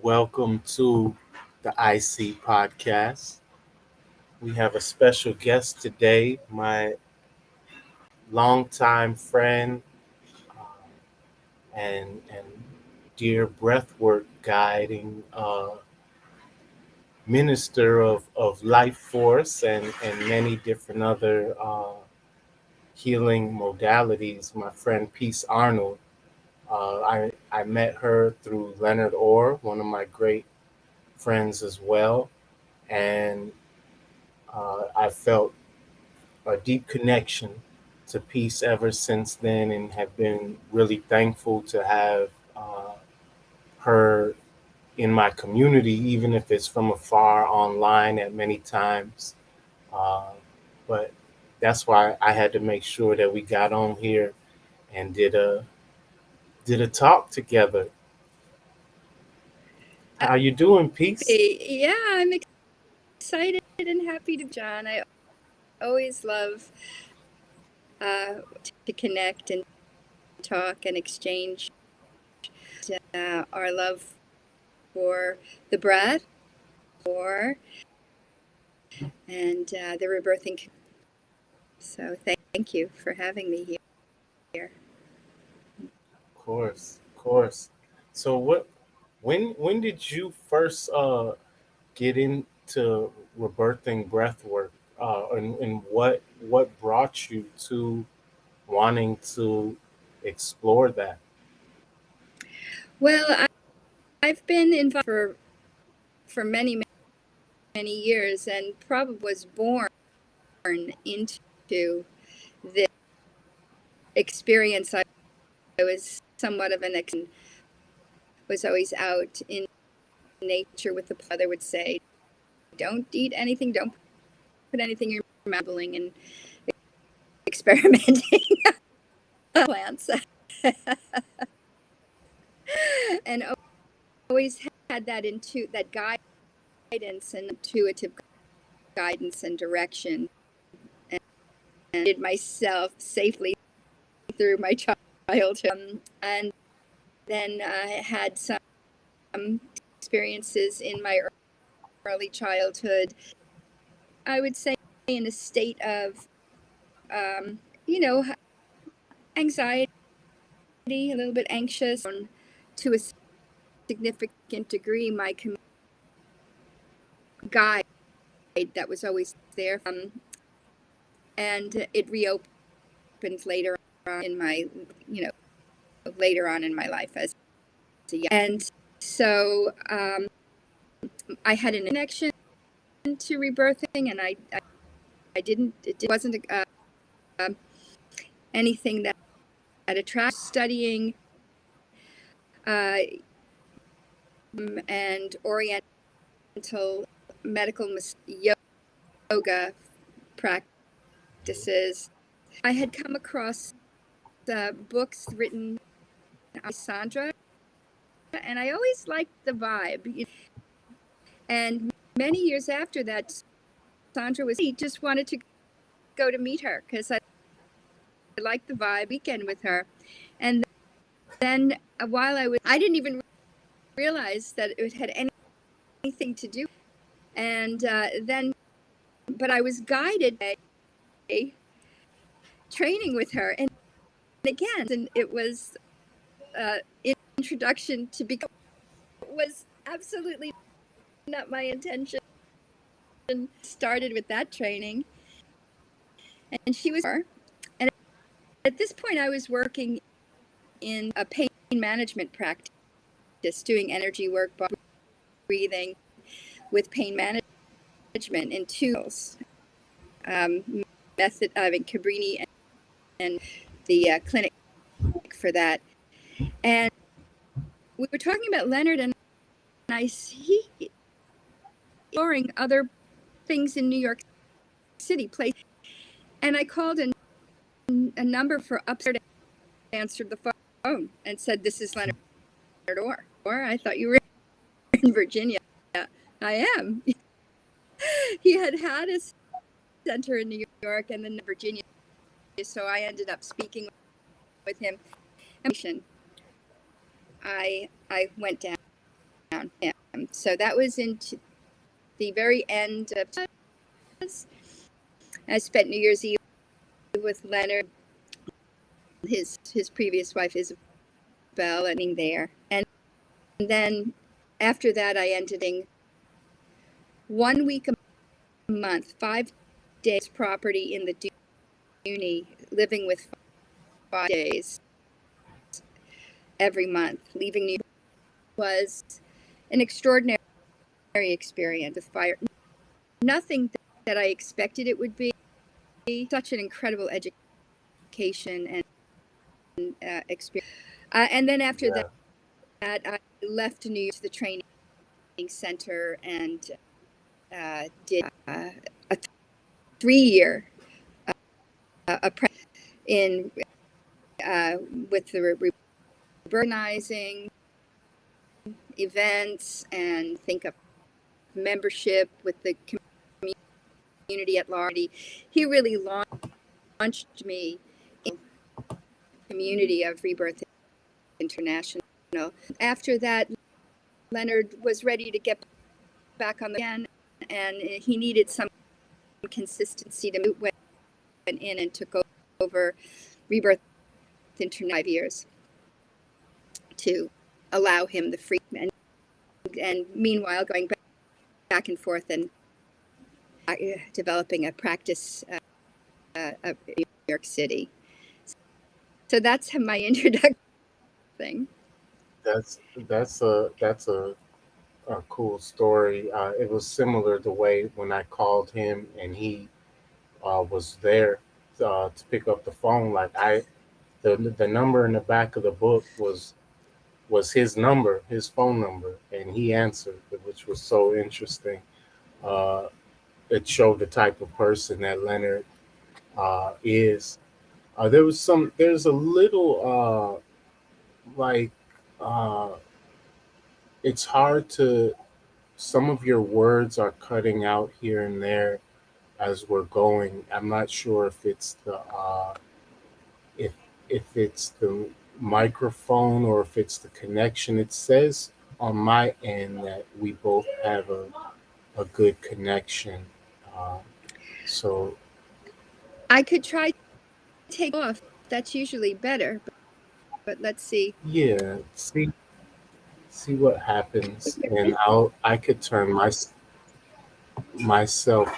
Welcome to the IC podcast. We have a special guest today, my longtime friend and dear breathwork guiding minister of life force and many different other healing modalities, my friend Peace Arnold. I met her through Leonard Orr, one of my great friends as well. And I felt a deep connection to peace ever since then, and have been really thankful to have her in my community, even if it's from afar online at many times. Uh, but that's why I had to make sure that we got on here and did a talk together. How you doing, Peace? Yeah, I'm excited and happy to be John. I always love to connect and talk and exchange our love for the breath, for and the rebirthing. So thank you for having me here. Of course, of course. So when did you first get into rebirthing breath work, and what brought you to wanting to explore that? Well, I've been involved for many years, and probably was born into the experience. I was somewhat of an was always out in nature with the father would say, don't eat anything, don't put anything in your mouth, and experimenting on plants. And always had that guidance and intuitive guidance and direction, and did myself safely through my childhood. And then I had some experiences in my early childhood, I would say in a state of you know, anxiety, a little bit anxious. To a significant degree, my guide that was always there, and it reopened later on in my, later on in my life as a young. And so I had an connection to rebirthing, and I didn't. It wasn't anything that attracted studying and Oriental medical yoga practices. I had come across books written by Sandra, and I always liked the vibe. And many years after that, Sandra he just wanted to go to meet her because I liked the vibe weekend with her. And then while I didn't even realize that it had anything to do. And but I was guided by training with her, and again, and it was introduction to become was absolutely not my intention. Started with that training, and she was, and at this point I was working in a pain management practice, doing energy work, breathing with pain management in tools, method, Cabrini and the clinic for that. And we were talking about Leonard, and he exploring other things in New York City place, and I called a number for upstairs, answered the phone and said, "This is Leonard Orr." Or I thought you were in Virginia. I am. He had a center in New York and then Virginia, so I ended up speaking with him. I went down So that was into the very end of. I spent New Year's Eve with Leonard, his previous wife Isabel, and there. And then after that, I ended in 1 week a month, 5 days property in the Dooney, living with 5 days every month. Leaving New York was an extraordinary experience with fire. Nothing that I expected it would be. Such an incredible education and experience. And then after that, I left New York to the training center and did a 3-year in with the urbanizing events and think of membership with the community at large. He really launched me in the community of Rebirth International. After that, Leonard was ready to get back on the again, and he needed some consistency to move. Went in and took over Rebirth International 5 years to allow him the freedom, and meanwhile going back and forth and developing a practice of New York City. So that's my introduction thing. That's a cool story. It was similar the way when I called him and he was there to pick up the phone. Like the number in the back of the book was his number, his phone number, and he answered, which was so interesting. Uh, it showed the type of person that Leonard is. There's a little like uh, it's hard to. Some of your words are cutting out here and there as we're going. I'm not sure if if it's the microphone or if it's the connection. It says on my end that we both have a good connection. Uh, so I could try to take off. That's usually better, but let's see. yeah, see what happens, and I could turn myself.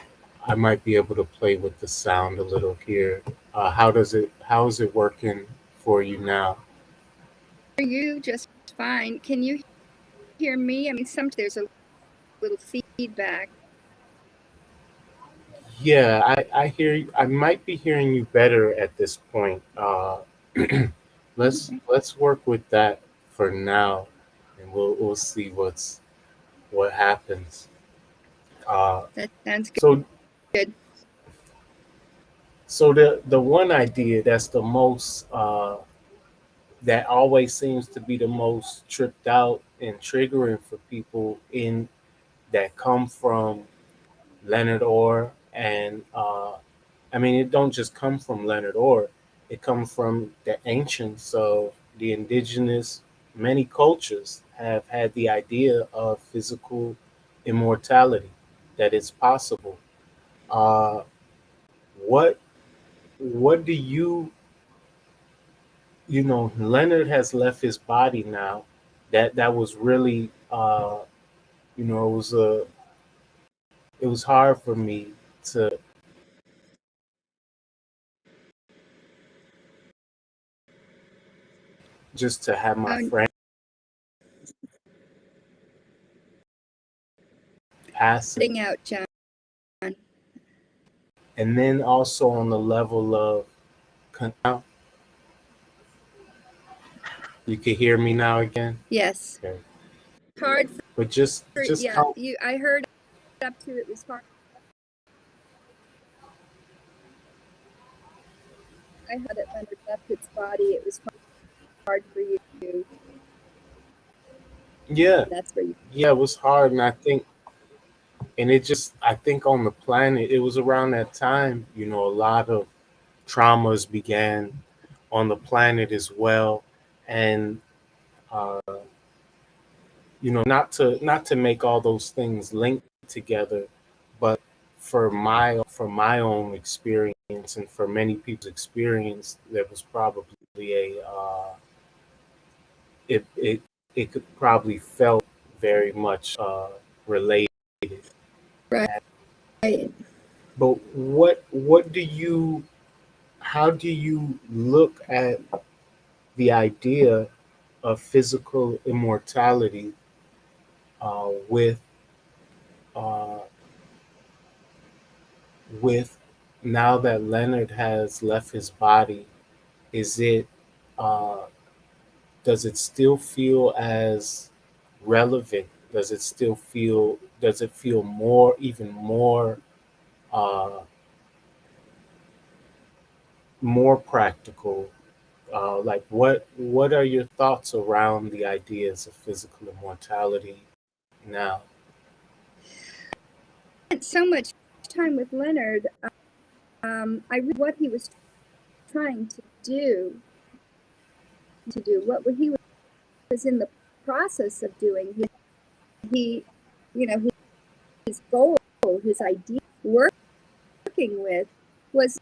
I might be able to play with the sound a little here. How is it working for you now? For you, just fine. Can you hear me? I mean, sometimes there's a little feedback. Yeah, I hear you. I might be hearing you better at this point. Let's work with that for now, and we'll see what happens. That sounds So good. so the one idea that's the most that always seems to be the most tripped out and triggering for people in that come from Leonard Orr and I mean, it don't just come from Leonard Orr. It comes from the ancients of the indigenous. Many cultures have had the idea of physical immortality, that it's possible. Uh, what what do you know? Leonard has left his body now. That was really you know it was hard for me to just to have my friend passing. Putting out, John. And then also on the level of you can hear me now again. Yes. Okay, Hard but for just yeah. count. You. I heard up to it was hard. I had it Leonard left its body. It was hard for you. Yeah, That's where you. yeah, it was hard, and I think, and it just, I think on the planet, it was around that time. You know, a lot of traumas began on the planet as well, and uh, not to make all those things link together, but for my own experience and for many people's experience, there was probably a it it could probably felt very much related. Right. But what do you how do you look at the idea of physical immortality with uh, with now that Leonard has left his body? Is it uh, does it still feel as relevant? Does it feel even uh, more practical? Like what are your thoughts around the ideas of physical immortality now? Spent so much time with Leonard. I read what he was trying to do, what he was in the process of doing. He his goal, his idea, working with was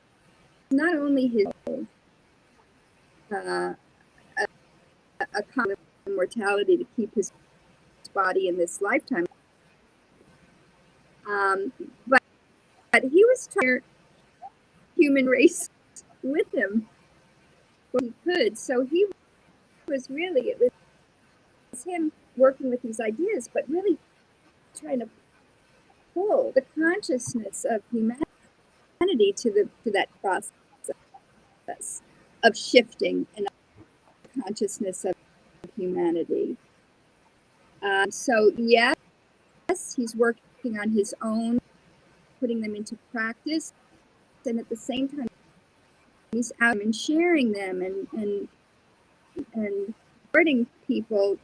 not only his uh, a common immortality to keep his body in this lifetime, but he was trying to human race with him when he could. So he was really, it was him working with these ideas, but really trying to pull the consciousness of humanity to that process of shifting and consciousness of humanity. So yes, he's working on his own, putting them into practice, and at the same time, he's out and sharing them and supporting people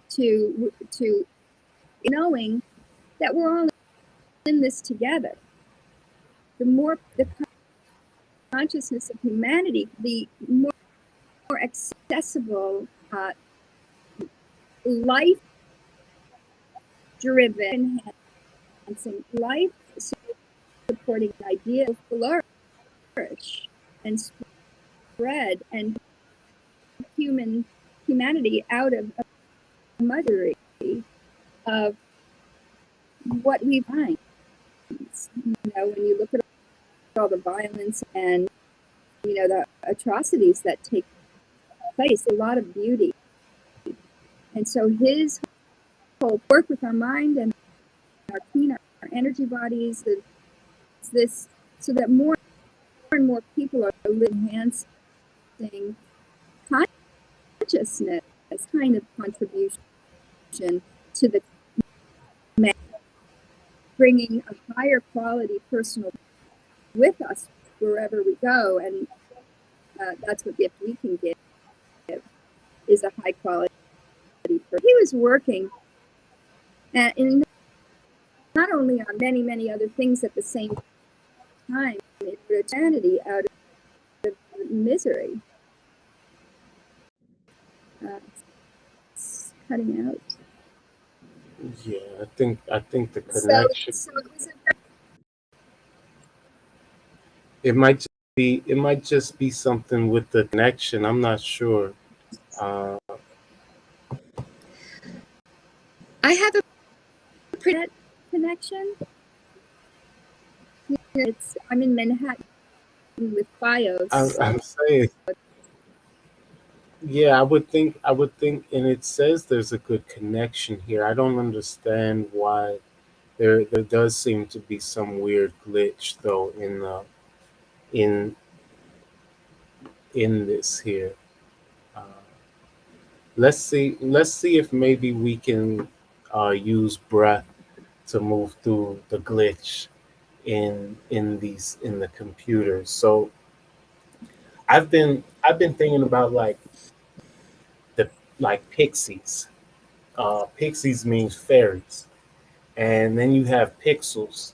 to knowing that we're all in this together. The more the consciousness of humanity, the more accessible, life-driven, enhancing, life-supporting ideas flourish and spread and humanity out of a misery of what we find. When you look at all the violence and the atrocities that take place, a lot of beauty. And so his whole work with our mind and our energy bodies is this, so that more and more people are enhancing consciousness as kind of contribution to the bringing a higher quality personal with us wherever we go. And that's what gift we can give, is a high quality person. He was working in not only on many, many other things at the same time, in humanity out of misery. It's cutting out. Yeah, I think the connection. So It might just be something with the connection. I'm not sure. Uh, I have a pretty connection. I'm in Manhattan with BIOS. I'm saying, yeah, I would think, and it says there's a good connection here. I don't understand why there does seem to be some weird glitch though in in this here. Uh, let's see if maybe we can use breath to move through the glitch in the computer. So I've been thinking about the pixies. Pixies means fairies, and then you have pixels,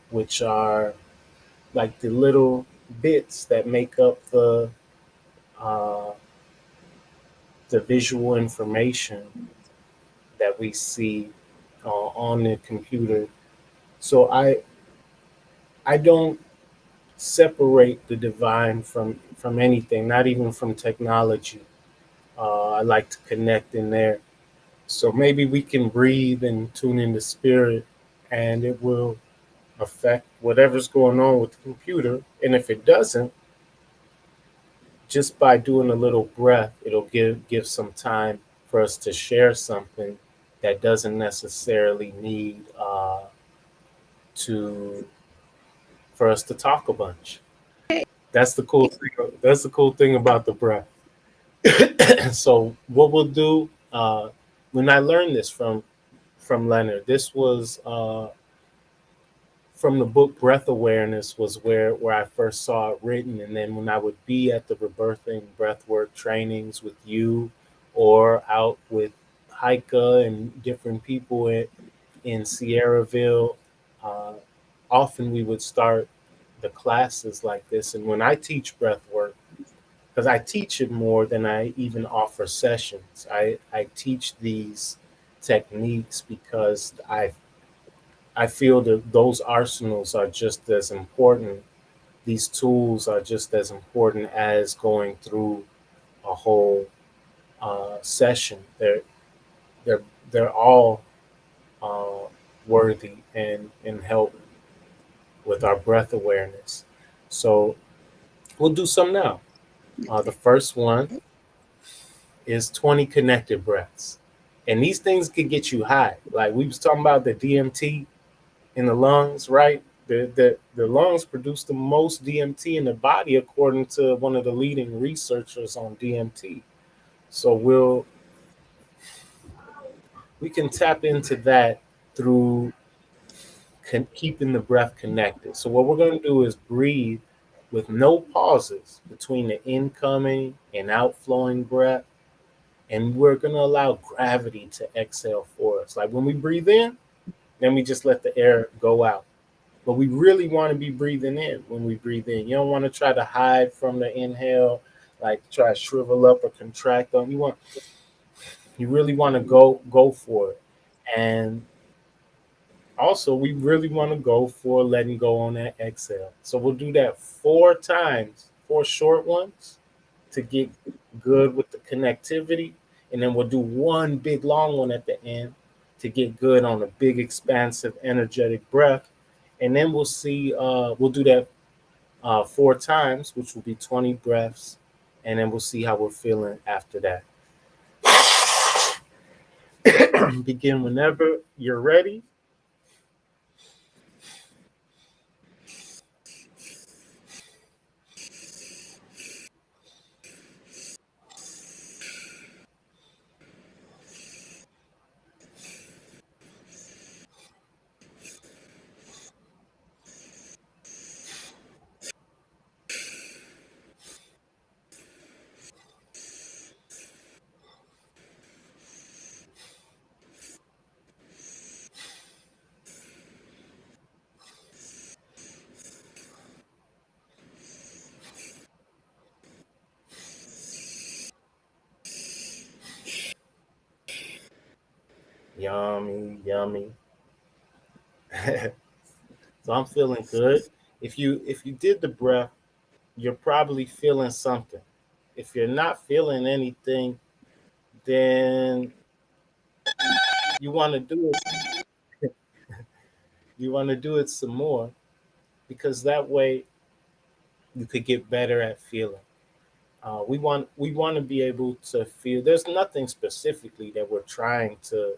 which are like the little bits that make up uh, the visual information. that we see on the computer. So I don't separate the divine from anything, not even from technology. I like to connect in there. So maybe we can breathe and tune in the spirit, and it will affect whatever's going on with the computer. And if it doesn't, just by doing a little breath, it'll give some time for us to share something that doesn't necessarily need to for us to talk a bunch. That's the cool thing. That's the cool thing about the breath. So what we'll do when I learned this from Leonard, this was from the book Breath Awareness was where I first saw it written. And then when I would be at the rebirthing breathwork trainings with you or out with Haika and different people in Sierraville, uh, often we would start the classes like this. And when I teach breathwork, because I teach it more than I even offer sessions, I teach these techniques because I feel that those arsenals are just as important. These tools are just as important as going through a whole session. They're they're all uh, worthy and help with our breath awareness. So we'll do some now. The first one is 20 connected breaths, and these things can get you high. Like we was talking about the DMT in the lungs, right? The lungs produce the most DMT in the body, according to one of the leading researchers on DMT. So we can tap into that through keeping the breath connected. So what we're going to do is breathe with no pauses between the incoming and outflowing breath, and we're going to allow gravity to exhale for us. Like when we breathe in, then we just let the air go out. But we really want to be breathing in when we breathe in. You don't want to try to hide from the inhale, like try to shrivel up or contract on. You really want to go for it. And also we really want to go for letting go on that exhale. So we'll do that 4 times, 4 short ones to get good with the connectivity. And then we'll do one big long one at the end to get good on a big expansive energetic breath. And then we'll do that 4 times, which will be 20 breaths, and then we'll see how we're feeling after that. Begin whenever you're ready. Yummy, yummy. So I'm feeling good. If you did the breath, you're probably feeling something. If you're not feeling anything, then you want to do it. You want to do it some more because that way you could get better at feeling. We want to be able to feel. There's nothing specifically that we're trying to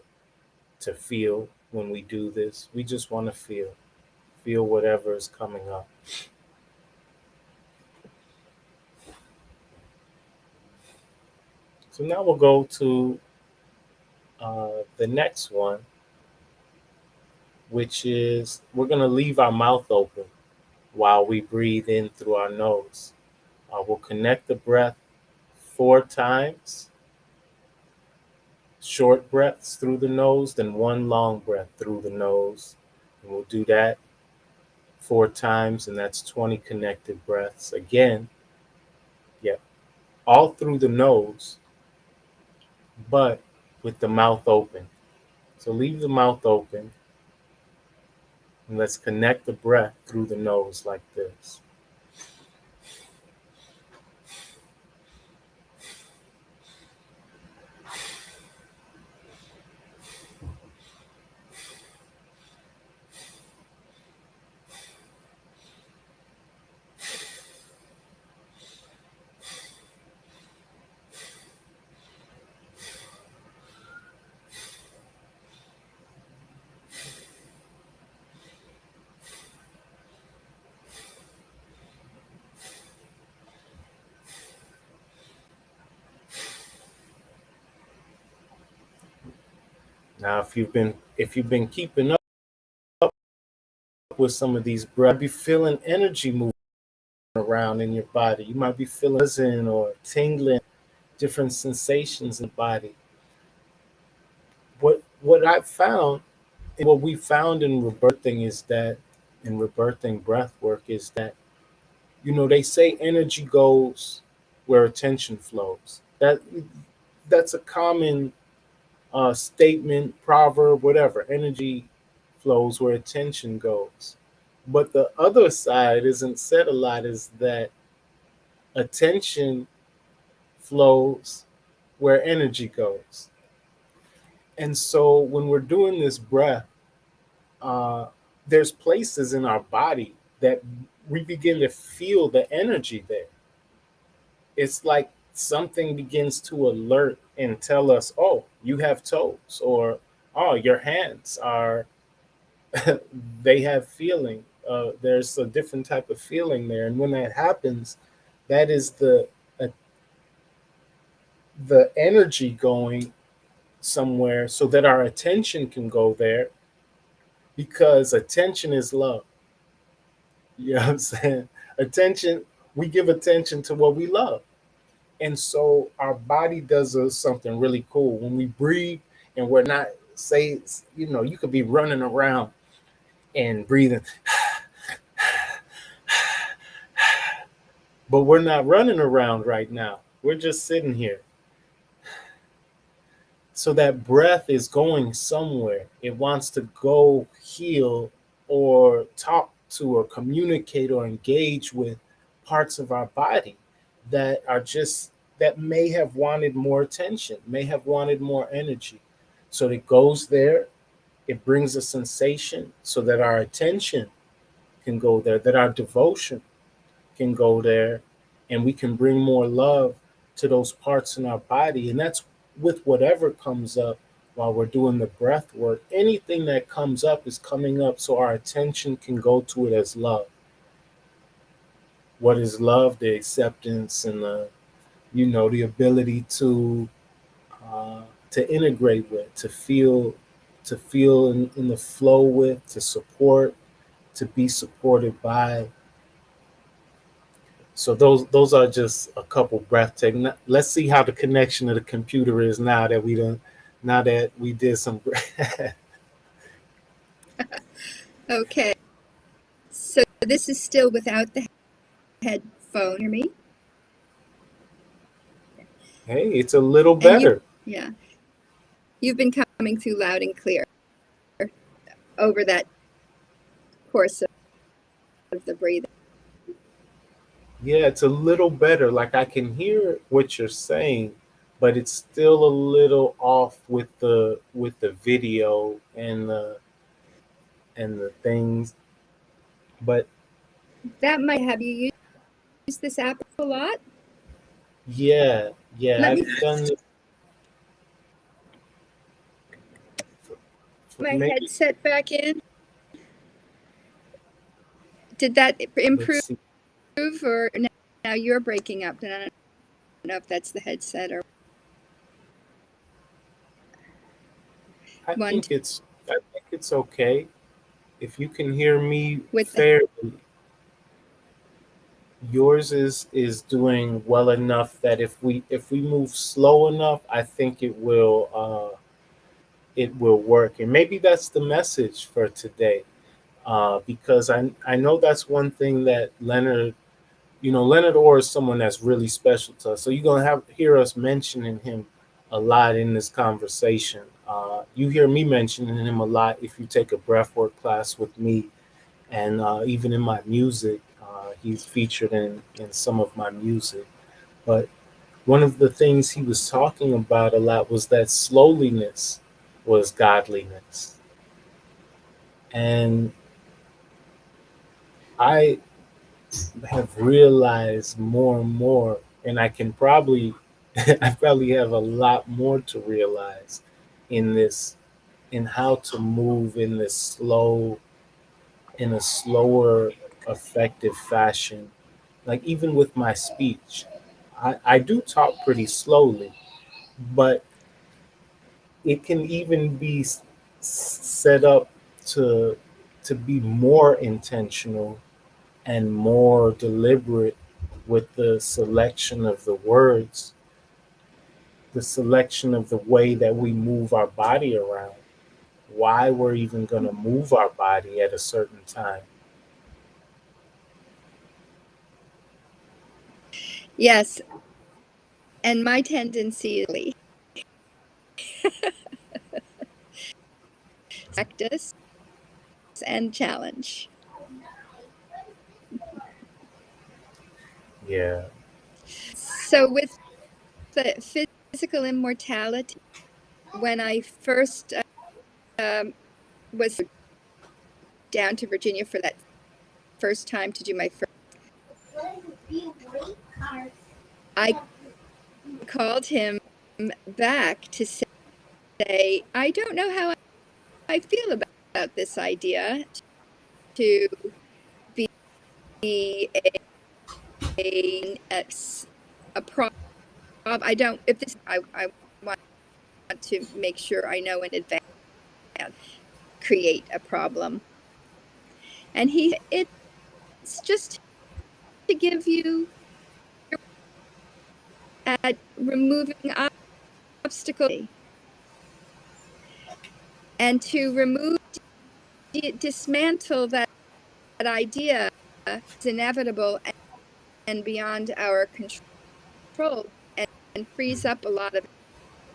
feel when we do this. We just want to feel whatever is coming up. So now we'll go to the next one, which is we're going to leave our mouth open while we breathe in through our nose. We'll connect the breath 4 times, short breaths through the nose, then one long breath through the nose. And we'll do that 4 times, and that's 20 connected breaths. Again, yeah, all through the nose, but with the mouth open. So leave the mouth open and let's connect the breath through the nose like this. Now, if you've been keeping up with some of these breaths, you might be feeling energy moving around in your body. You might be feeling buzzing or tingling, different sensations in the body. What I found, what we found in rebirthing is that in rebirthing breath work is that they say energy goes where attention flows. That's a common statement, proverb, whatever. Energy flows where attention goes. But the other side isn't said a lot is that attention flows where energy goes. And so when we're doing this breath, uh, there's places in our body that we begin to feel the energy there. It's like something begins to alert and tell us, oh, you have toes, or oh, your hands are, they have feeling. There's a different type of feeling there. And when that happens, that is uh, the energy going somewhere so that our attention can go there because attention is love. You know what I'm saying? Attention, we give attention to what we love. And so our body does something really cool. When we breathe and we're not, say, you could be running around and breathing, but we're not running around right now. We're just sitting here. So that breath is going somewhere. It wants to go heal or talk to or communicate or engage with parts of our body that are just, that may have wanted more attention, may have wanted more energy. So it goes there, it brings a sensation so that our attention can go there, that our devotion can go there, and we can bring more love to those parts in our body. And that's with whatever comes up while we're doing the breath work. Anything that comes up is coming up so our attention can go to it as love. What is love? The acceptance and the ability uh, to integrate with, to feel in the flow with, to support, to be supported by. So those are just a couple breathtaking. Let's see how the connection to the computer is now that we did some. Okay. So this is still without the headphone. Hear me? Hey, it's a little And better. yeah, you've been coming through loud and clear over that course of the breathing. Yeah, it's a little better. Like I can hear what you're saying, but it's still a little off with the video and the things. But That might have you used this app a lot? yeah, Let me I've done this put my maybe. headset back in. Did that Let's improve, see. or now you're breaking up? And I don't know if that's the headset or I one think it's I think it's okay. If you can hear me with the. fairly, yours is doing well enough that if we move slow enough, I think it will work. And maybe that's the message for today. Because I know that's one thing that Leonard Orr is someone that's really special to us. So you're gonna hear us mentioning him a lot in this conversation. You hear me mentioning him a lot if you take a breathwork class with me, and even in my music, he's featured in some of my music. But one of the things he was talking about a lot was that slowliness was godliness. And I have realized more and more, and I can probably, I probably have a lot more to realize in this, in how to move in this slow, in a slower, effective fashion. Like even with my speech, I do talk pretty slowly, but it can even be set up to be more intentional and more deliberate with the selection of the words, the selection of the way that we move our body around, why we're even going to move our body at a certain time. Yes, and my tendency is practice and challenge. Yeah. So with the physical immortality, when I first um, was down to Virginia for that first time to do my first, I called him back to say, I don't know how I feel about this idea to be a, a problem. I don't, if this, I want to make sure I know in advance, create a problem. And it's just to give you at removing obstacles and to remove, dismantle that idea is inevitable and beyond our control and frees up a lot of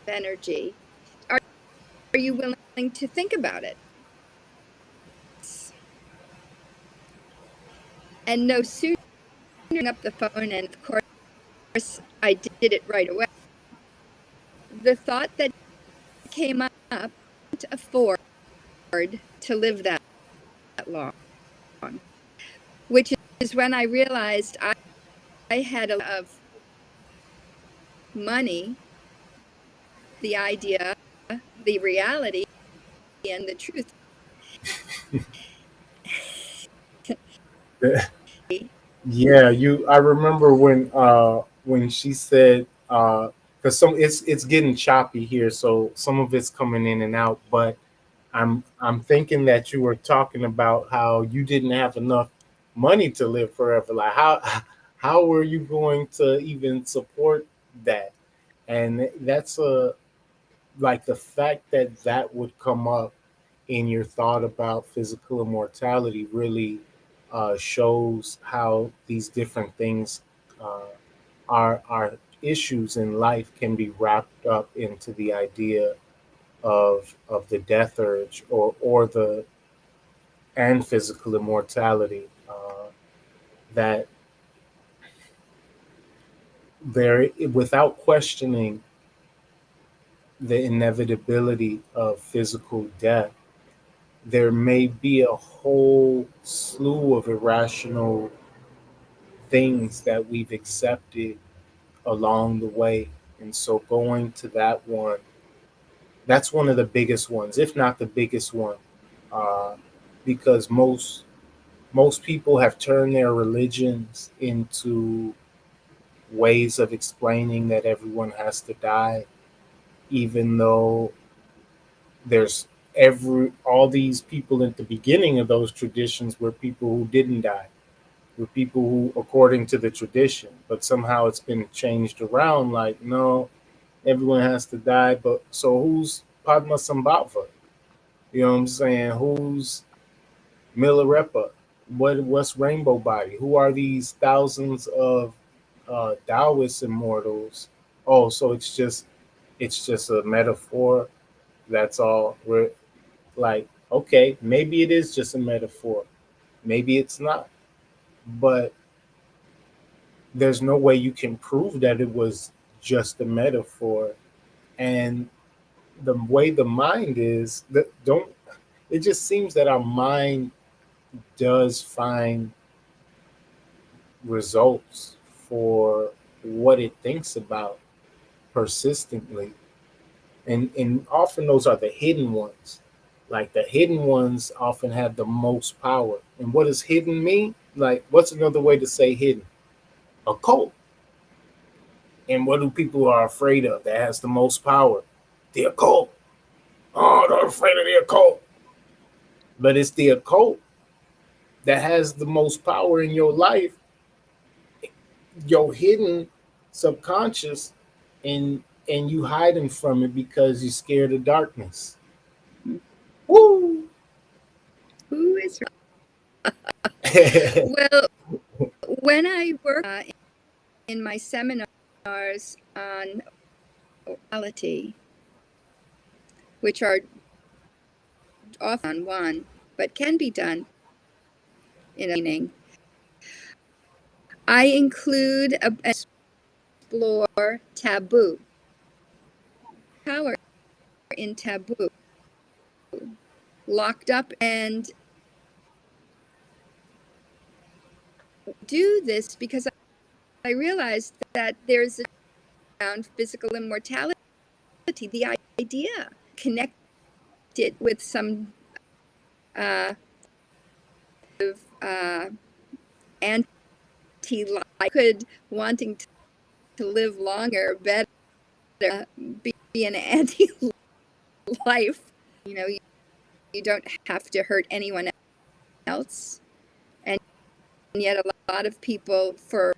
energy. Are you willing to think about it? And no sooner up the phone, and of course I did it right away. The thought that came up, can't afford to live that long, which is when I realized I had a lot of money, the idea, the reality, and the truth. Yeah, you. I remember when she said because some it's getting choppy here, so some of it's coming in and out. But I'm thinking that you were talking about how you didn't have enough money to live forever. Like how were you going to even support that? And that's a like the fact that that would come up in your thought about physical immortality really shows how these different things uh, are issues in life can be wrapped up into the idea of the death urge or the and physical immortality that there without questioning the inevitability of physical death, there may be a whole slew of irrational things that we've accepted along the way. And so going to that one, that's one of the biggest ones, if not the biggest one, uh, because most people have turned their religions into ways of explaining that everyone has to die, even though there's every all these people at the beginning of those traditions were people who didn't die, were people who according to the tradition, but somehow it's been changed around like no, everyone has to die. But so who's Padma Sambhava? You know what I'm saying? Who's Milarepa? What's Rainbow Body? Who are these thousands of Taoist immortals? Oh, so it's just a metaphor. That's all. We're like, okay, maybe it is just a metaphor. Maybe it's not. But there's no way you can prove that it was just a metaphor. And the way the mind is, that don't it just seems that our mind does find results for what it thinks about persistently, and often those are the hidden ones. Like the hidden ones often have the most power. And what does hidden mean? Like, what's another way to say hidden? A cult. And what do people are afraid of that has the most power? The occult. Oh, they're afraid of the occult. But it's the occult that has the most power in your life, your hidden subconscious, and you hiding from it because you're scared of darkness. Woo! Who is well? When I work in my seminars on mortality, which are often one, but can be done in a meaning, I include a explore taboo, power in taboo, locked up, and do this because I realized that there's a around physical immortality, the idea connected with some uh, anti-life, could wanting to live longer, better, be an anti-life. You don't have to hurt anyone else, and yet a lot of people, for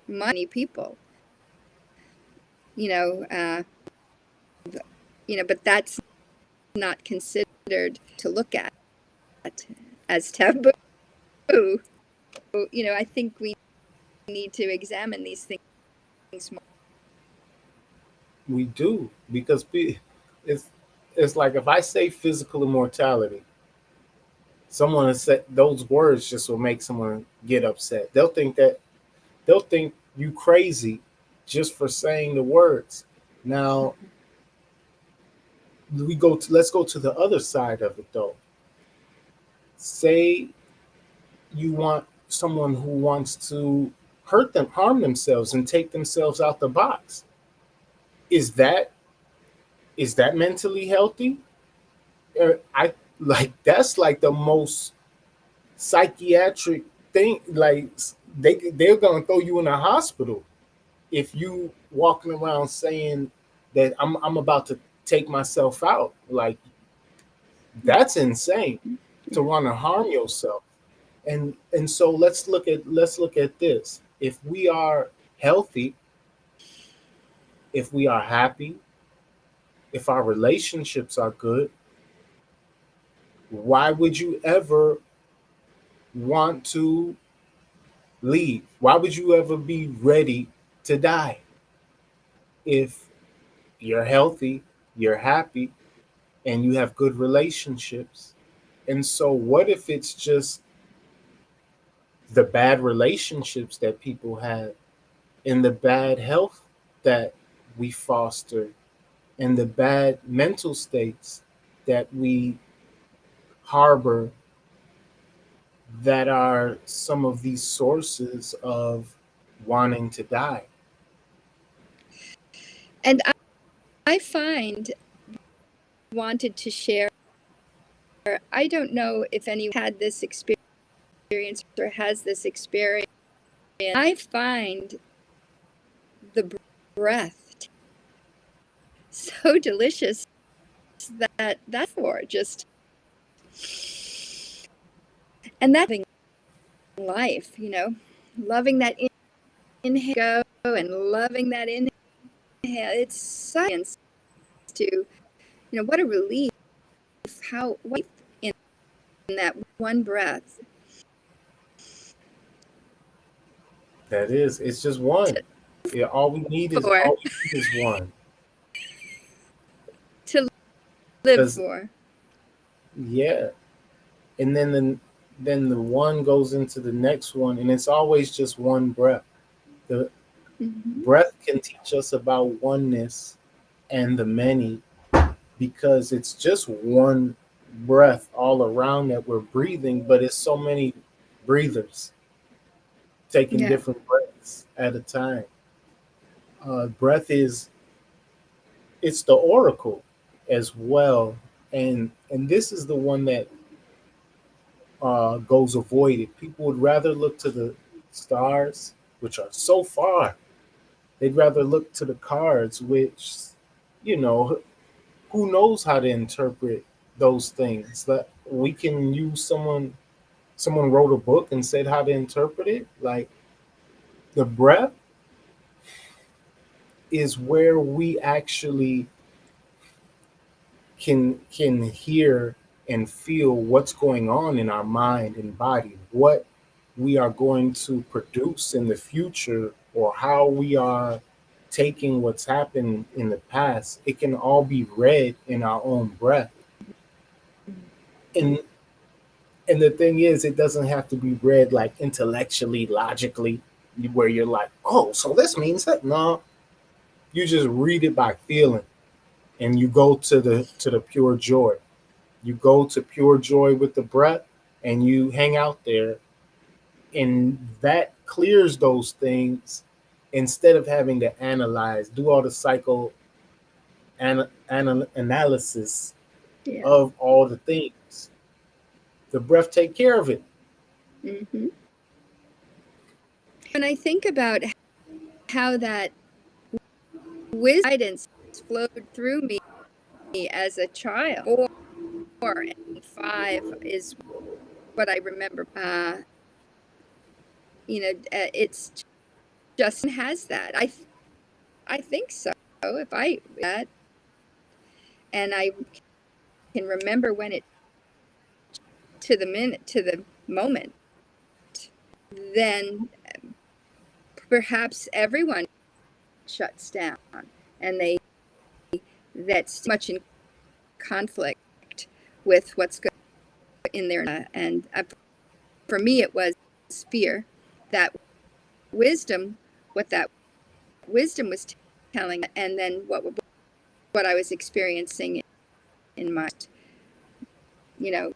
money, people, you know, uh, but that's not considered to look at as taboo. I think we need to examine these things more. We do, because it's it's like if I say physical immortality, someone has said those words just will make someone get upset. They'll think you crazy just for saying the words. Now let's go to the other side of it though. Say you want someone who wants to harm themselves and take themselves out the box. Is that mentally healthy? I like that's like the most psychiatric thing. Like they're gonna throw you in a hospital if you walking around saying that I'm about to take myself out. Like that's insane to want to harm yourself. And so let's look at this. If we are healthy, if we are happy, if our relationships are good, why would you ever want to leave? Why would you ever be ready to die? If you're healthy, you're happy, and you have good relationships. And so, what if it's just the bad relationships that people have, and the bad health that we foster, and the bad mental states that we harbor, that are some of these sources of wanting to die? And I find wanted to share. I don't know if anyone had this experience or has this experience. I find the breath so delicious that for just, and that life, loving that inhale go and loving that inhale. It's science to, what a relief. How what in that one breath. That is, it's just one. Yeah, all we need For is one. to live for. Yeah, and then the one goes into the next one, and it's always just one breath. The Mm-hmm. breath can teach us about oneness and the many, because it's just one breath all around that we're breathing, but it's so many breathers taking Yeah. different breaths at a time. Breath is it's the oracle as well, and this is the one that goes avoided. People would rather look to the stars, which are so far. They'd rather look to the cards, which, you know, who knows how to interpret those things. That we can use someone wrote a book and said how to interpret it. Like the breath is where we actually can hear and feel what's going on in our mind and body, what we are going to produce in the future, or how we are taking what's happened in the past. It can all be read in our own breath. And and the thing is, it doesn't have to be read like intellectually, logically, where you're like, oh, so this means that. No, you just read it by feeling, and you go to the pure joy. You go to pure joy with the breath, and you hang out there, and that clears those things instead of having to analyze, do all the analysis Yeah. of all the things. The breath take care of it. Mm-hmm. When I think about how that wisdom guidance flowed through me as a child, 4 and 5 is what I remember. It's just has that. I think so. If I that, and I can remember when it to the minute to the moment, then perhaps everyone shuts down, and that's much in conflict with what's going in there. And for me, it was fear. That wisdom, what that wisdom was telling, and then what I was experiencing in my, you know,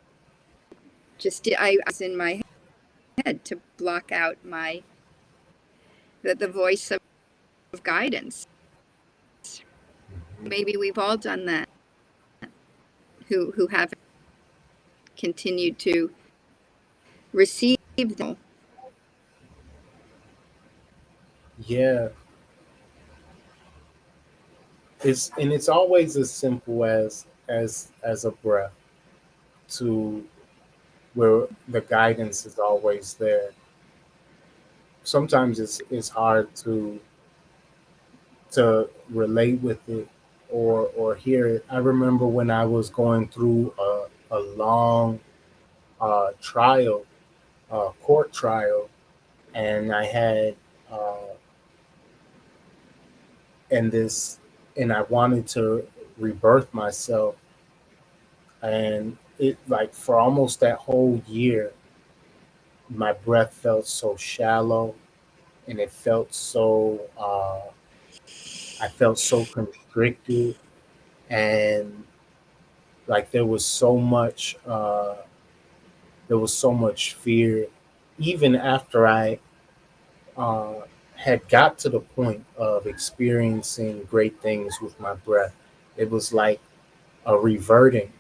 just I was in my head to block out the voice of guidance. Maybe we've all done that. Who haven't continued to receive them. Yeah, it's always as simple as a breath, to where the guidance is always there. Sometimes it's hard to relate with it, or hear it. I remember when I was going through a long trial, court trial, and I had uh, and this and I wanted to rebirth myself, and it, like, for almost that whole year, my breath felt so shallow, and it felt so I felt so constricted, and like there was so much fear, even after I uh, had got to the point of experiencing great things with my breath. It was like a reverting,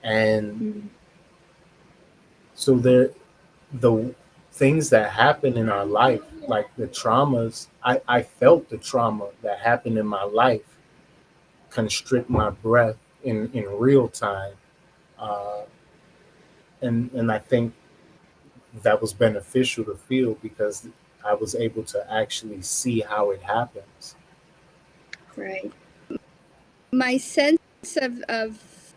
and Mm. so the things that happen in our life, like the traumas, I felt the trauma that happened in my life constrict my breath in real time, uh, and I think that was beneficial to feel, because I was able to actually see how it happens. Right. My sense of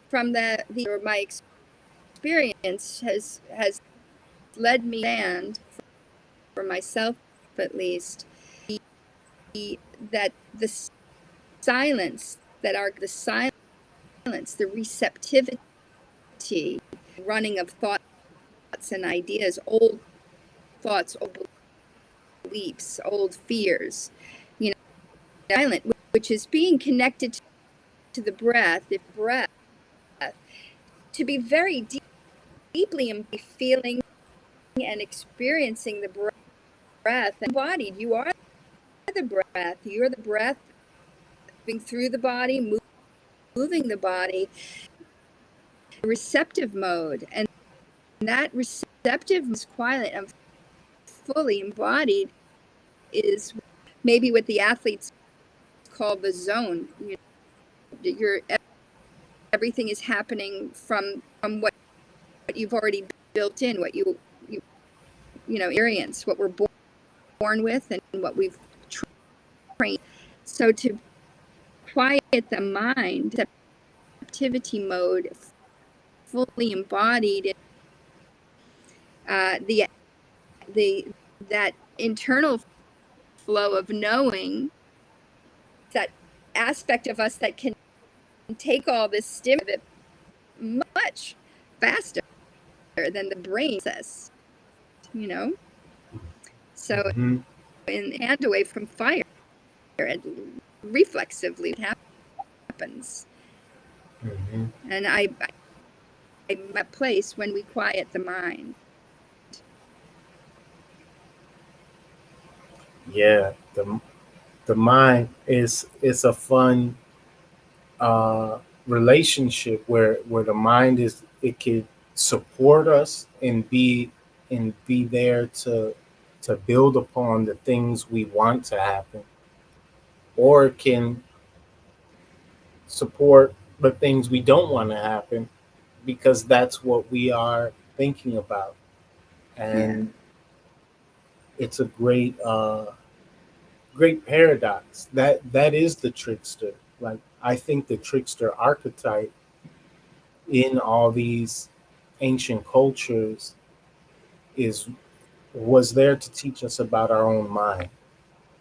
from the or my experience has led me to stand for myself, at least, that the silence that are the silence silence, the receptivity, running of thoughts and ideas, old thoughts, old beliefs, old fears, silent, which is being connected to the breath, to be very deeply feeling and experiencing the breath and embodied. You are the breath. You're the breath moving through the body, moving the body. Receptive mode, and that receptive is quiet and fully embodied is maybe what the athletes call the zone. You're everything is happening from what you've already built in, what you experience, what we're born with, and what we've trained. So to quiet the mind, receptivity mode, fully embodied, the that internal flow of knowing, that aspect of us that can take all this stimulus much faster than the brain says, So Mm-hmm. and away from fire, and reflexively it happens. Mm-hmm. And I'm a place when we quiet the mind. Yeah, the mind is a fun relationship where the mind is, it could support us and be there to build upon the things we want to happen, or it can support the things we don't want to happen because that's what we are thinking about. Yeah. And it's a great paradox. That is the trickster. Like, I think the trickster archetype in all these ancient cultures is was there to teach us about our own mind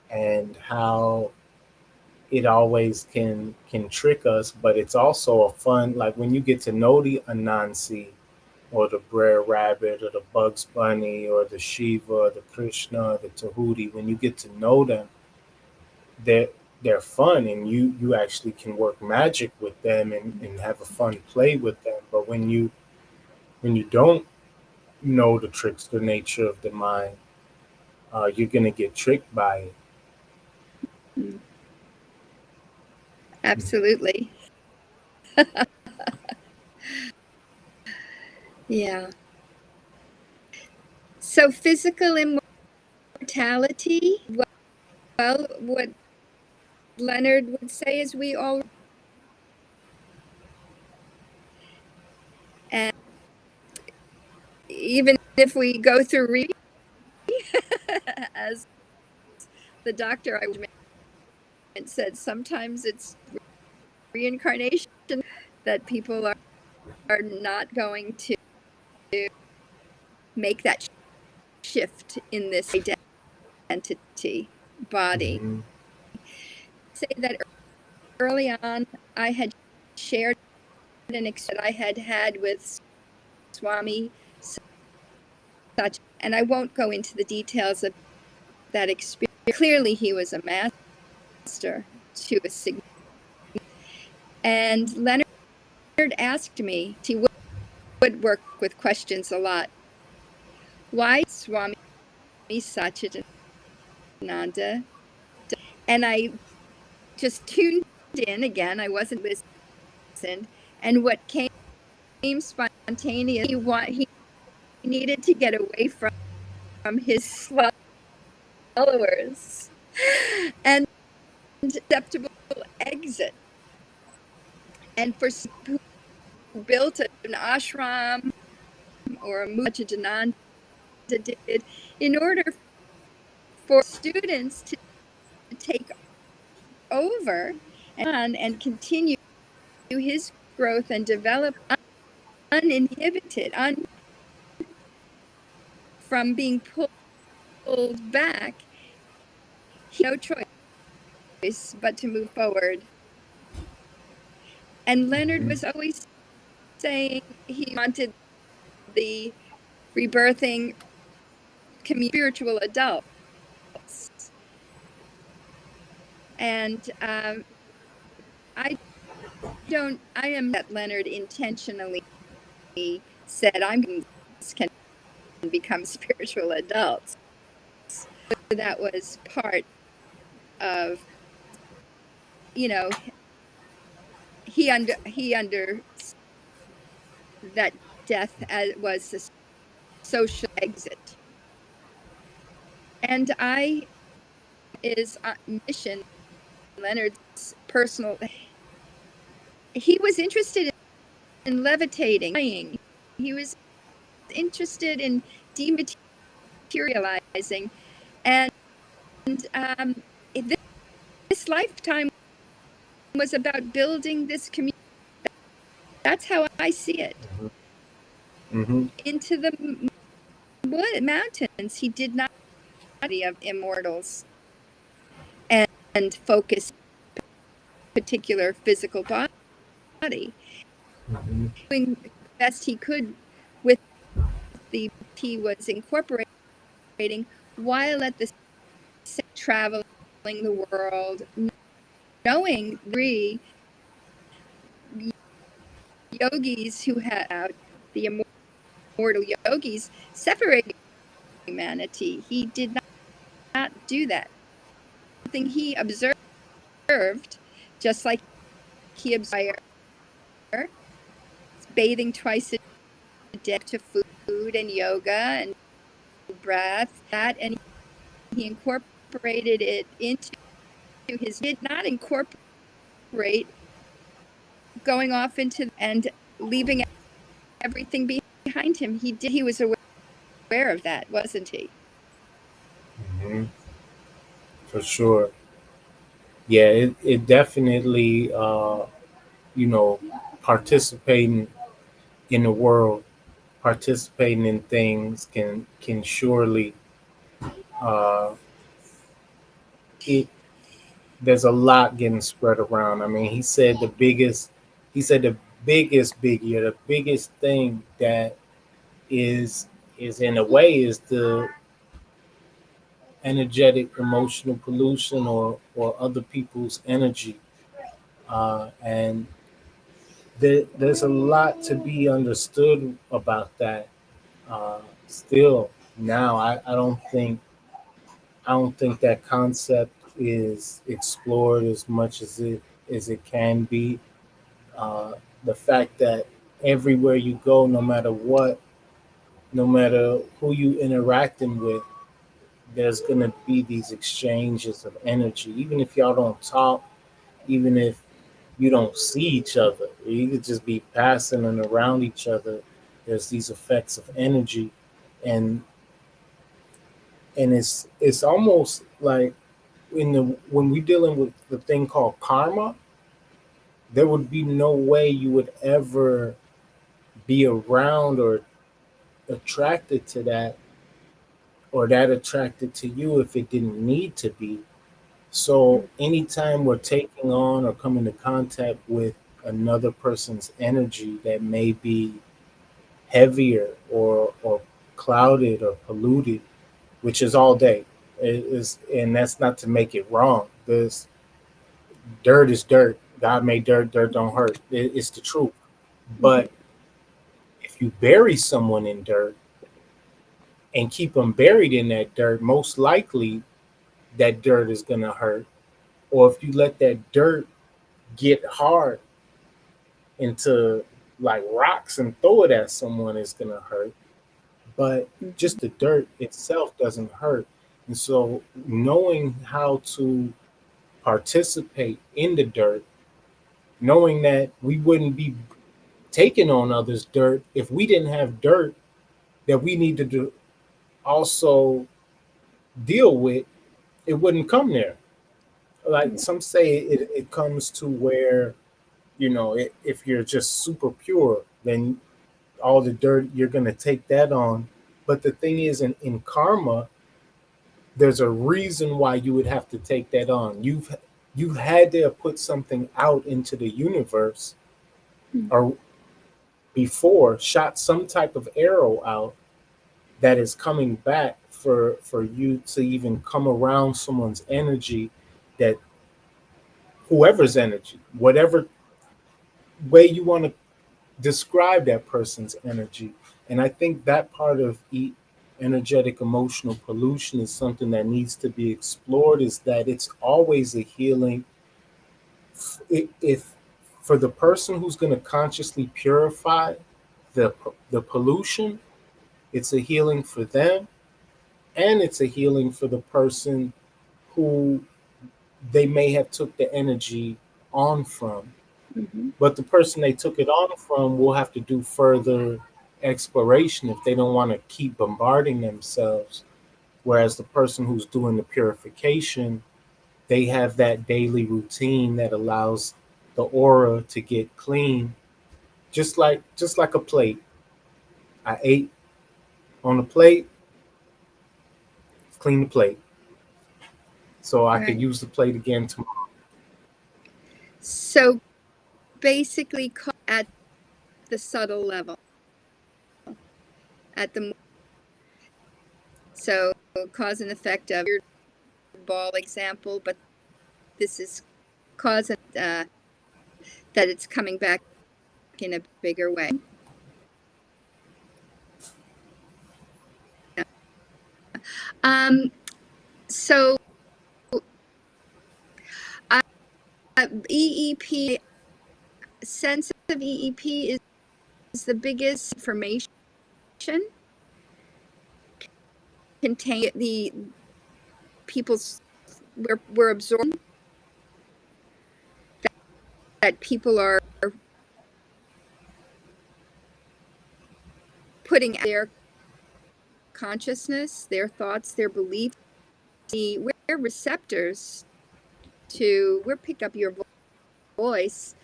and how it always can trick us, but it's also a fun, like when you get to know the Anansi or the Brer Rabbit or the Bugs Bunny or the Shiva or the Krishna or the Tahuti, when you get to know them, they're they're fun, and you actually can work magic with them and have a fun play with them. But when you don't know the trickster nature of the mind, you're gonna get tricked by it. Absolutely. Yeah. So physical immortality, well, what Leonard would say is we all, and even if we go through as the doctor I said, sometimes it's reincarnation that people are not going to make that shift in this identity body. Mm-hmm. Say that early on I had shared an experience I had with Swami Sach, and I won't go into the details of that experience. Clearly he was a master to a significant, and Leonard asked me, he would work with questions a lot. Why Swami Satchidananda? And I just tuned in again. I wasn't listened. And what came spontaneous, he needed to get away from his followers and acceptable exit. And for who built an ashram or a Satchidananda did, in order for students to take over and continue his growth and develop uninhibited, from being pulled back, he had no choice but to move forward. And Leonard Mhm. was always saying he wanted the rebirthing spiritual adults. And I am that Leonard intentionally said, can become spiritual adults. That was part of, you know, he under that death as was a social exit. And I is mission Leonard's personal. He was interested in levitating. He was interested in dematerializing, and um, this lifetime was about building this community. That's how I see it. Mhm. Into the mountains, he did not of immortals and focus particular physical body, Mhm. doing the best he could with the he was incorporating while at the same traveling the world, knowing three yogis who had the immortal yogis separating humanity. He did not do that. Something he observed, just like he observed bathing twice a day to food and yoga and breath, that, and he incorporated it into his, did not incorporate going off into and leaving everything behind him. He was aware of that, wasn't he? Mhm. For sure. Yeah, it definitely, you know, participating in the world, participating in things can surely, uh, it there's a lot getting spread around. I mean, he said the biggest biggie, or the biggest thing that is is in a way is the energetic emotional pollution, or other people's energy, and there's a lot to be understood about that. Still now, I don't think that concept is explored as much as it can be. uh, the fact that everywhere you go, no matter what, no matter who you interacting with, there's gonna be these exchanges of energy, even if y'all don't talk, even if you don't see each other. You could just be passing and around each other. There's these effects of energy, and it's almost like when we're dealing with the thing called karma, there would be no way you would ever be around or attracted to that, or that attracted to you, if it didn't need to be. So anytime we're taking on or coming into contact with another person's energy that may be heavier, or clouded or polluted, which is all day. It is, and that's not to make it wrong. This dirt is dirt. God made dirt. Dirt don't hurt. It's the truth. Mm-hmm. But if you bury someone in dirt and keep them buried in that dirt, most likely that dirt is gonna hurt. Or if you let that dirt get hard into like rocks and throw it at someone, it's gonna hurt. But Mm-hmm. just the dirt itself doesn't hurt. And so knowing how to participate in the dirt, knowing that we wouldn't be taking on others' dirt if we didn't have dirt that we need to also deal with, it wouldn't come there. Like some say, it comes to where, if you're just super pure, then all the dirt, you're going to take that on. But the thing is, in karma, there's a reason why you would have to take that on. You've had to put something out into the universe or before shot some type of arrow out that is coming back for you to even come around someone's energy, that whoever's energy, whatever way you want to describe that person's energy. And I think that part of energetic emotional pollution is something that needs to be explored, is that it's always a healing. If for the person who's going to consciously purify the pollution, it's a healing for them, and it's a healing for the person who they may have took the energy on from. Mm-hmm. But the person they took it on from will have to do further exploration if they don't want to keep bombarding themselves. Whereas the person who's doing the purification, they have that daily routine that allows the aura to get clean, just like a plate. I ate on the plate, clean the plate, so I could Right. use the plate again tomorrow. So basically, at the subtle level, at the so cause and effect of your ball example, but this is cause that it's coming back in a bigger way. So EEP, sense of EEP is the biggest information contain the people's we're absorbing, that people are putting their consciousness, their thoughts, their beliefs. We're receptors to, we're pick up your voice,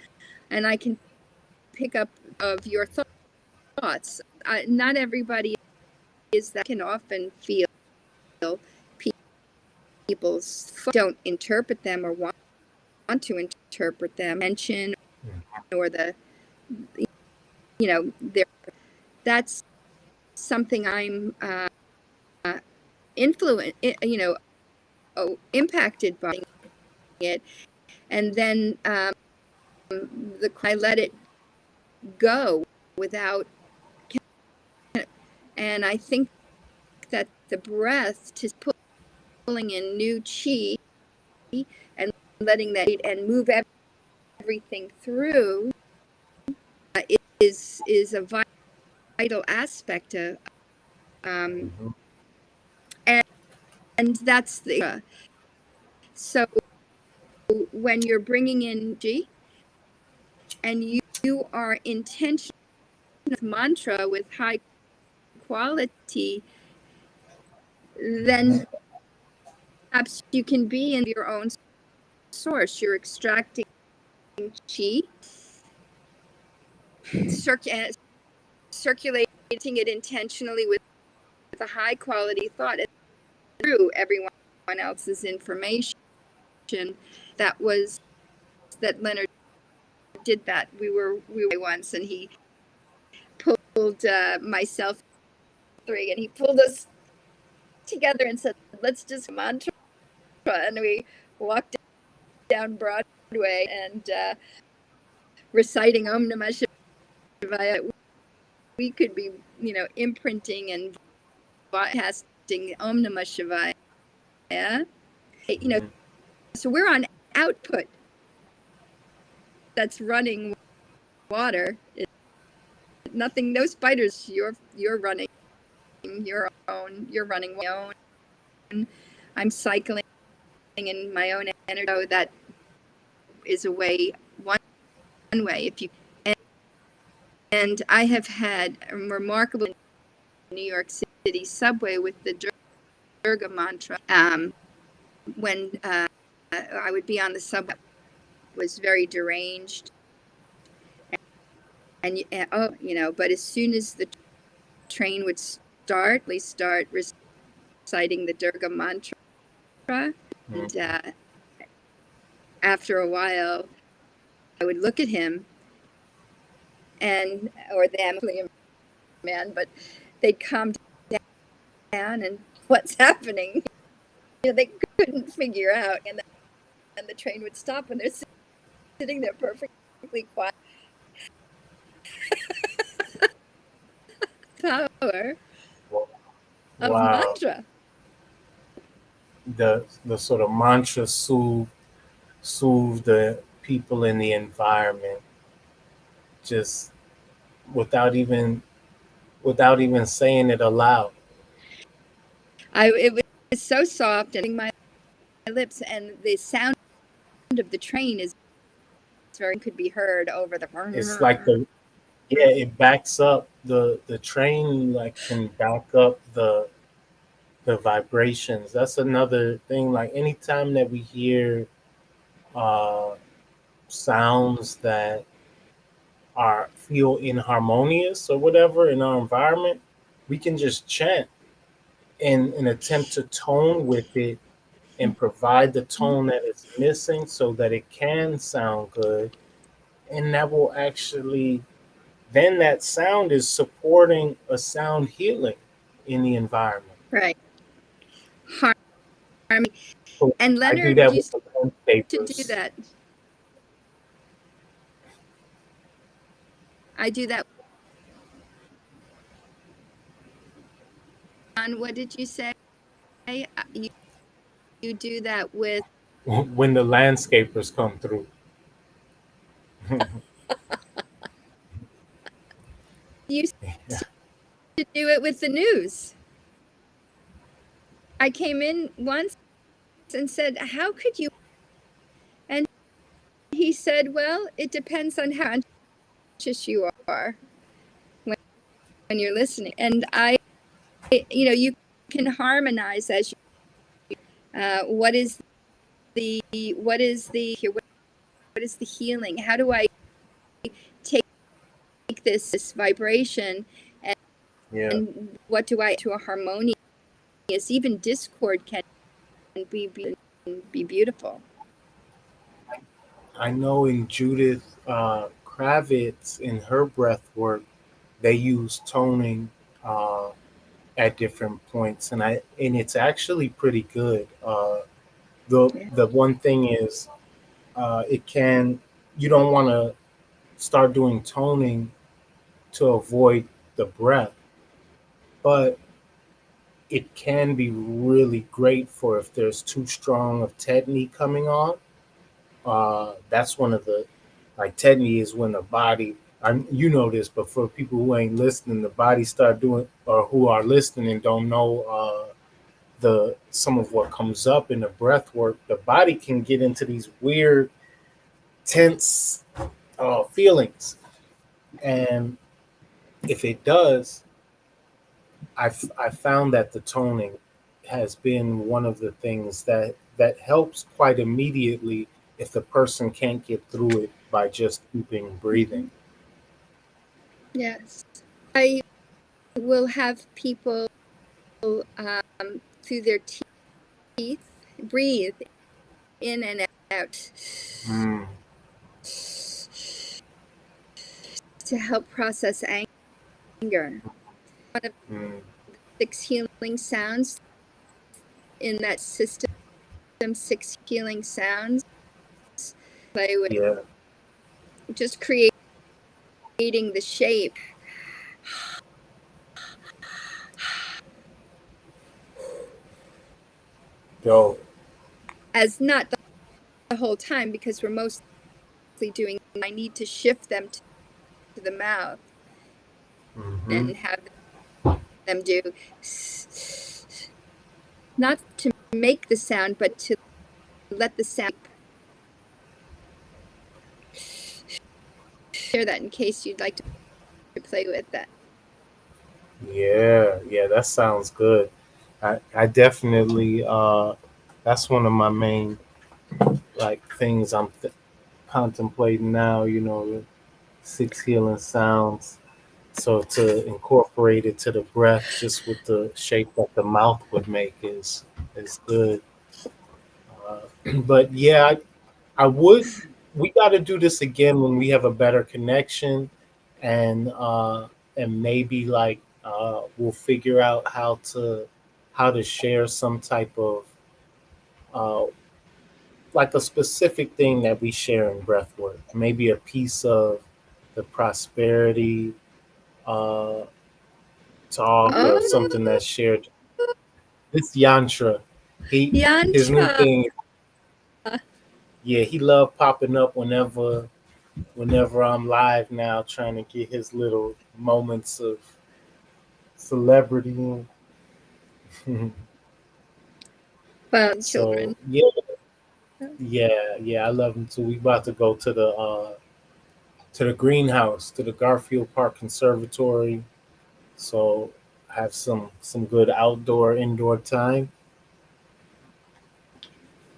and I can pick up of your thoughts. Not everybody is that, can often feel people's don't interpret them or want to interpret them, mention, or the, you know, that's something I'm impacted by it, and then I let it go without, and I think that the breath, to pulling in new chi and letting that and move everything through, is a vital aspect of, Mm-hmm. and that's the so when you're bringing in chi and you are intentional with mantra with high quality, then perhaps you can be in your own source. You're extracting chi, circulating it intentionally with a high quality thought through everyone else's information. That Leonard did that. We were once, and he pulled myself three, and he pulled us together and said, "Let's just mantra," and we walked down Broadway and reciting Om Namah Shivaya. We could be, imprinting and broadcasting Om Namah Shivaya. So we're on output that's running water. Nothing, no spiders. You're running your own. You're running your own. I'm cycling in my own energy. So that is a way, one way. If you and I have had a remarkable New York City subway with the Durga mantra. When I would be on the subway, was very deranged, and but as soon as the train would start, we start reciting the Durga mantra, and after a while, I would look at him, and or them, a man, but they'd calm down and what's happening? They couldn't figure out, and then the train would stop, and they're sitting there perfectly quiet. Power of Wow. mantra. The sort of mantra soothe the people in the environment just without even saying it aloud. It was so soft and my lips, and the sound of the train is very could be heard over the. It's like it backs up the train, like can back up the vibrations. That's another thing. Like anytime that we hear uh sounds that are feel inharmonious or whatever in our environment, we can just chant and attempt to tone with it and provide the tone that is missing so that it can sound good. And that will actually, then that sound is supporting a sound healing in the environment. Right. Harmony. So And I do Leonard that with used the to do landscapers. that. I do that. What did you say? You do that with When the landscapers come through. you to do it with the news. I came in once and said, "How could you?" And he said, "Well, it depends on how conscious you are when you're listening." And you can harmonize as you. What is the healing? How do I take this vibration Yeah. and what do I to a harmonious? Even discord can be beautiful. I know in Judith Kravitz, in her breath work, they use toning at different points, and it's actually pretty good. The one thing is, it can you don't want to start doing toning to avoid the breath, but it can be really great for if there's too strong of tetany coming on. That's one of the, like, tetany is when the body, you know this, but for people who ain't listening, the body start doing, or who are listening and don't know the some of what comes up in the breath work, the body can get into these weird tense feelings, and if it does, I found that the toning has been one of the things that helps quite immediately if the person can't get through it by just keeping breathing. Yes, I will have people through their teeth breathe in and out Mm, to help process anger. One of mm, 6 healing sounds in that system, 6 healing sounds. Play with yeah. just creating the shape. Yo. As not the whole time, because we're mostly doing, I need to shift them to the mouth Mm-hmm. and have them do, not to make the sound, but to let the sound. Share that in case you'd like to play with that. Yeah, that sounds good. I definitely that's one of my main, like, things I'm contemplating now. The 6 healing sounds. So to incorporate it to the breath, just with the shape that the mouth would make, is good. Uh, but yeah, I would. We got to do this again when we have a better connection, and maybe like we'll figure out how to share some type of uh, like a specific thing that we share in breathwork. Maybe a piece of the prosperity uh, talk or something Oh, that's shared. This yantra, his new yantra. thing. Yeah, he loved popping up whenever I'm live now, trying to get his little moments of celebrity. Well, So children. yeah, I love him too. We about to go to the greenhouse, to the Garfield Park Conservatory. So have some good outdoor indoor time.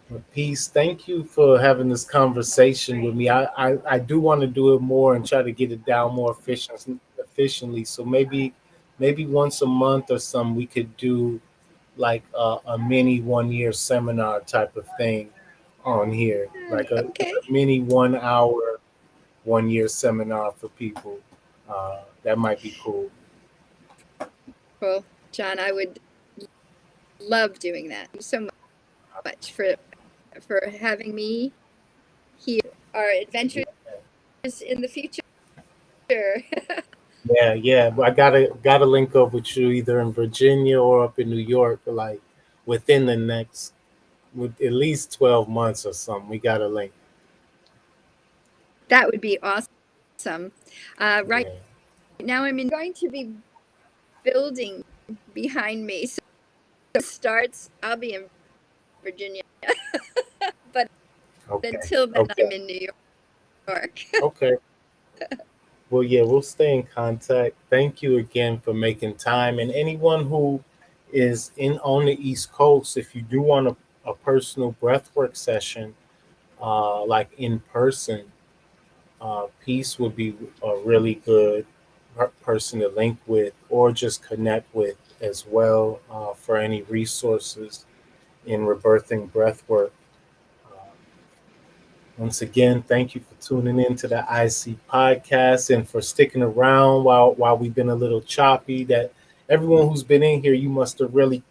But Peace, thank you for having this conversation with me. I do want to do it more and try to get it down more efficiently. So maybe once a month or something we could do like a mini 1 year seminar type of thing on here, like a Okay. mini 1 hour 1 year seminar for people. That might be cool. Well, John, I would love doing that. Thank you so much for having me here. Our adventures in the future. Yeah. But I gotta link up with you either in Virginia or up in New York, like within the next with at least 12 months or something. We gotta link. That would be awesome. Right Yeah. now, going to be building behind me. So it starts, I'll be in Virginia. But Okay. until then, Okay. I'm in New York. Okay. Well, yeah, we'll stay in contact. Thank you again for making time. And anyone who is in on the East Coast, if you do want a personal breathwork session, like in person, Peace would be a really good person to link with or just connect with as well for any resources in rebirthing breathwork. Uh, Once again, thank you for tuning in to the IC podcast and for sticking around while we've been a little choppy. That everyone who's been in here, you must have really,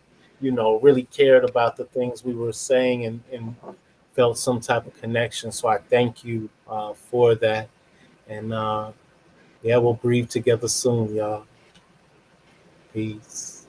really cared about the things we were saying and felt some type of connection. So I thank you for that. And yeah, we'll breathe together soon, y'all. Peace.